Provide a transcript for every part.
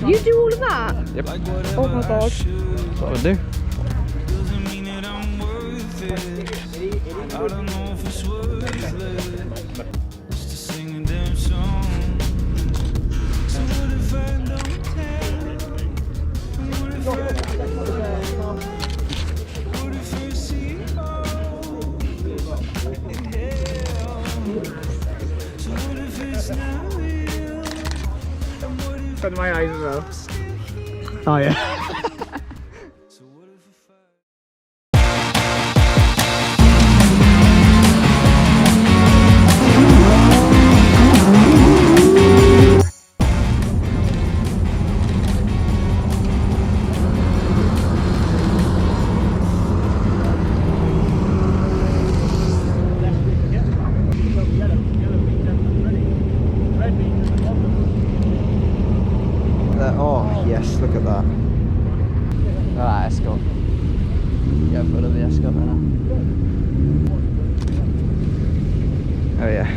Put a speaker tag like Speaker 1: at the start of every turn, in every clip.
Speaker 1: You do all of that?
Speaker 2: Yep.
Speaker 1: Oh my god.
Speaker 2: That's what I do.
Speaker 3: Got my eyes as well. Oh yeah.
Speaker 2: Oh yes, look at that. Look at that Escort. Get a photo of the Escort right now. Oh yeah.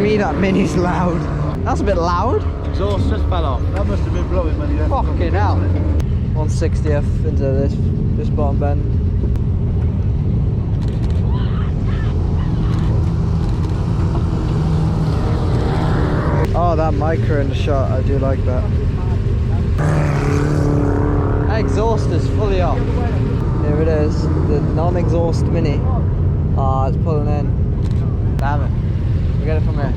Speaker 2: Me, that Mini's loud. That's a bit loud.
Speaker 4: Exhaust just fell off. That must have been blowing when you left.
Speaker 2: Fucking hell. 160th into this bottom bend. Oh, that micro in the shot, I do like that. Exhaust is fully off. Here it is, the non-exhaust Mini. Ah, it's pulling in. Damn it. We'll get it from here.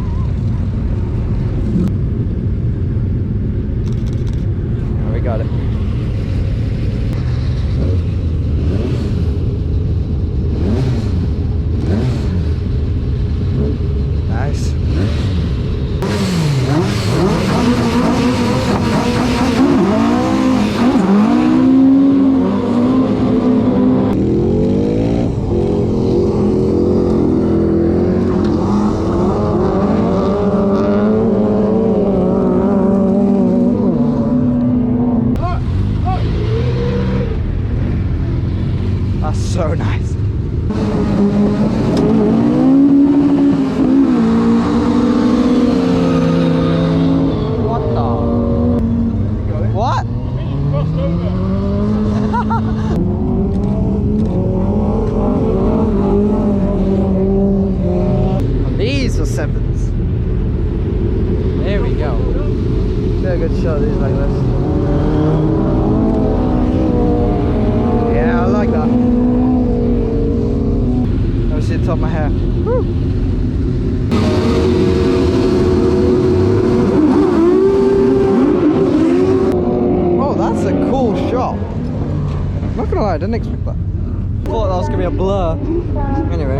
Speaker 2: Oh, we got it. Nice. That's so nice. What the? What? These are sevens. There we go. Get a good shot of these like this. Yeah, I like that. Let me see the top of my hair. Woo. Oh, that's a cool shot. I'm not gonna lie, I didn't expect that. Thought that was gonna be a blur. Anyway.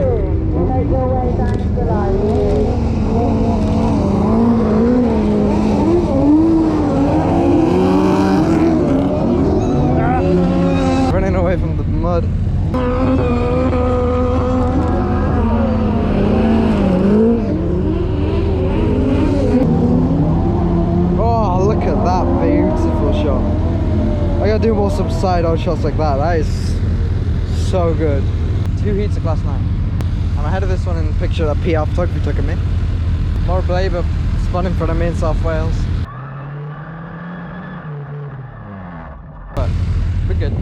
Speaker 2: Running away from the mud. Oh, look at that beautiful shot. I gotta do more some side-on shots like that. That is so good. 2 heats of class 9. I'm ahead of this one in the picture that POV Photography took of me. More Blaber spun in front of me in South Wales. But we're good.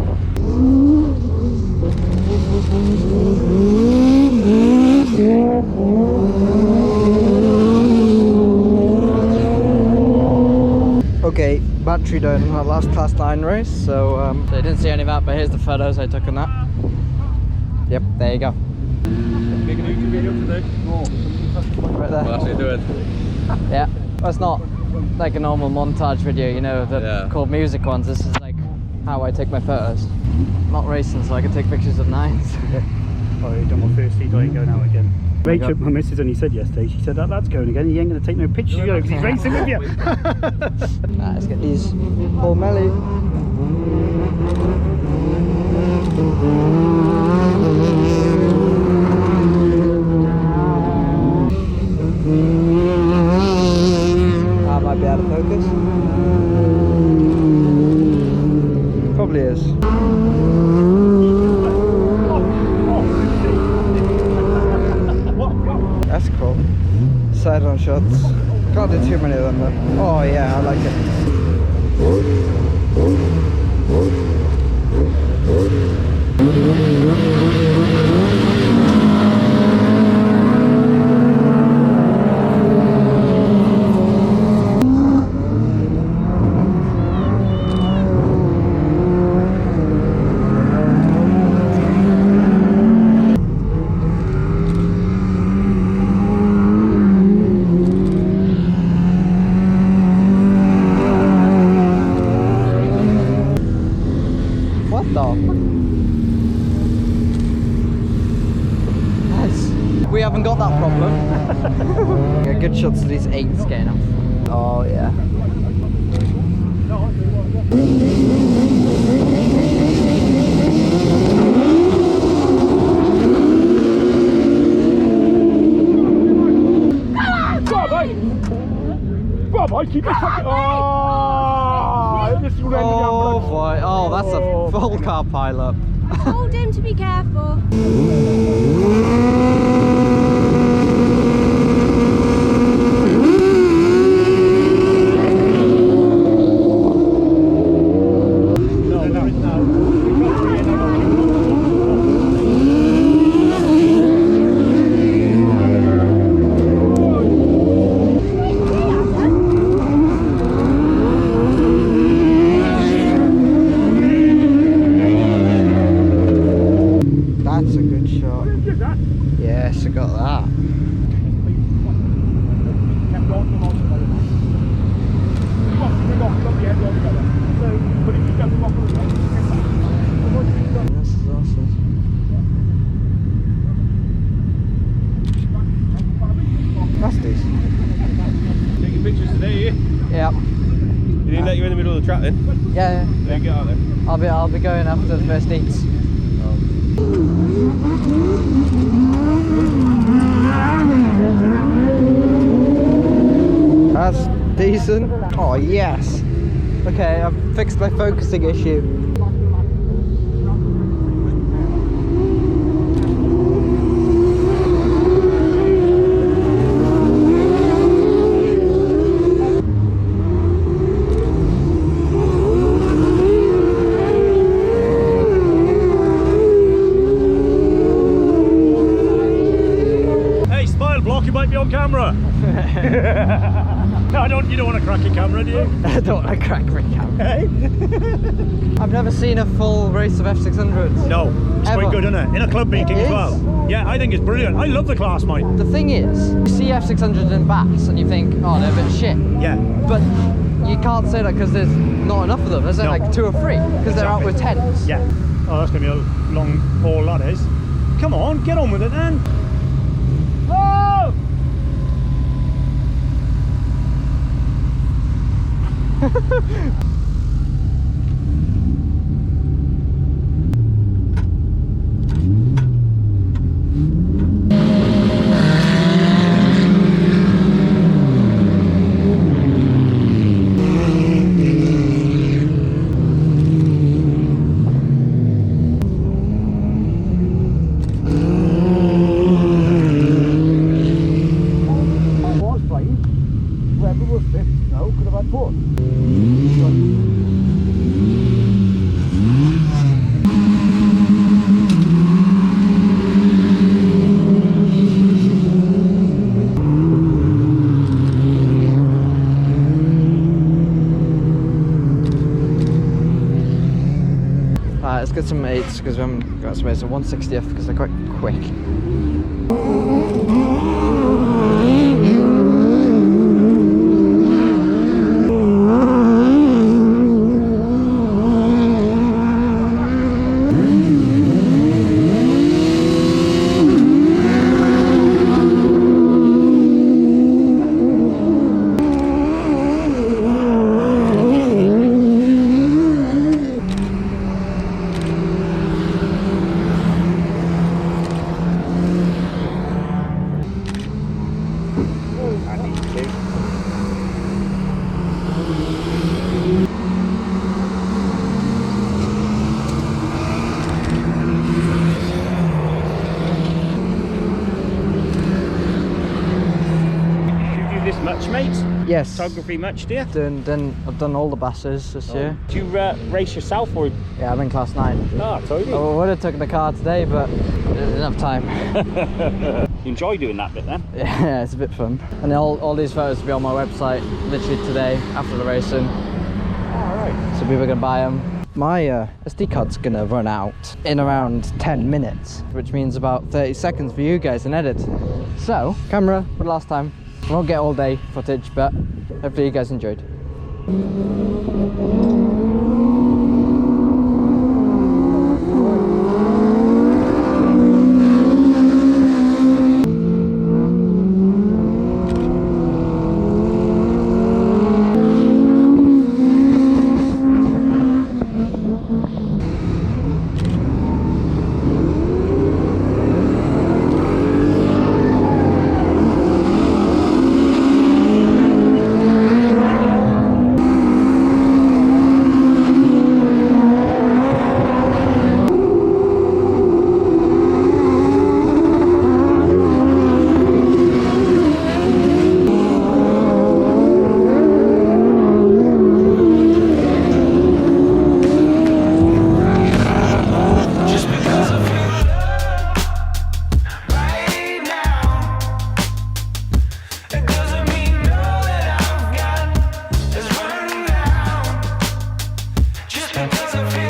Speaker 2: Okay, battery died in that last class 9 race, so they didn't see any of that, but here's the photos I took in that. Yep, there you go.
Speaker 4: Make a YouTube video today.
Speaker 2: Right there.
Speaker 4: What are you doing?
Speaker 2: Yeah, well, it's not like a normal montage video, you know, the cool music ones. This is like how I take my photos. Not racing, so I can take pictures of 9s.
Speaker 3: Oh, you done my first heat, I ain't going out again. Rachel, my missus only said yesterday, she said that lad's going again, he ain't going to take no pictures of you because he's racing with you.
Speaker 2: Nah, let's get these Paul Melly. I might be out of focus. Probably is. That's cool. side-on shots. Can't do too many of them though. Oh yeah, I like it. What the fuck? Nice. We haven't got that problem. Yeah, good shots of these 8s getting off. Oh yeah.
Speaker 3: Keep it fucking.
Speaker 2: Oh boy. Oh, that's a full car pileup.
Speaker 1: Told him to be careful.
Speaker 2: That's a good shot. Yes, I got that. This is awesome. That's decent.
Speaker 4: Taking pictures today, eh?
Speaker 2: Yeah.
Speaker 4: He didn't let you in the middle of the track then?
Speaker 2: Yeah.
Speaker 4: There you get out there.
Speaker 2: I'll be going after the first heats. That's decent. Oh yes. Okay, I've fixed my focusing issue.
Speaker 3: Hey, smile block, you might be on camera. No, you don't want to crack your camera, do you?
Speaker 2: I don't want to crack my camera.
Speaker 3: Hey?
Speaker 2: I've never seen a full race of F600s.
Speaker 3: No, it's
Speaker 2: Ever.
Speaker 3: quite good, isn't it? In a club meeting
Speaker 2: It
Speaker 3: as
Speaker 2: is.
Speaker 3: well. Yeah, I think it's brilliant. I love the class, mate.
Speaker 2: The thing is, you see F600s in Bass and you think, oh, they're a bit shit.
Speaker 3: Yeah.
Speaker 2: But you can't say that because there's not enough of them. There's only
Speaker 3: No.
Speaker 2: like 2 or 3 because they're out with 10s.
Speaker 3: Yeah. Oh, that's going to be a long haul, that is. Come on, get on with it then. Oh! Was fine. Whoever was fifth now could have had 4.
Speaker 2: Let's get some 8s because we haven't got some 8s. So 160th because they're quite quick.
Speaker 3: do this much, mate?
Speaker 2: Yes.
Speaker 3: Photography much, do you?
Speaker 2: I've done all the basses this year.
Speaker 3: Do you race yourself or?
Speaker 2: Yeah, I'm in class 9.
Speaker 3: Ah, I told you.
Speaker 2: I would have taken the car today, but I didn't have time.
Speaker 3: You enjoy doing that bit then?
Speaker 2: Yeah, it's a bit fun. And all these photos will be on my website literally today after the racing.
Speaker 3: Alright.
Speaker 2: So people are going to buy them. My SD card's going to run out in around 10 minutes, which means about 30 seconds for you guys in edit. So, camera for the last time. I won't get all day footage, but hopefully you guys enjoyed.
Speaker 5: Just because I feel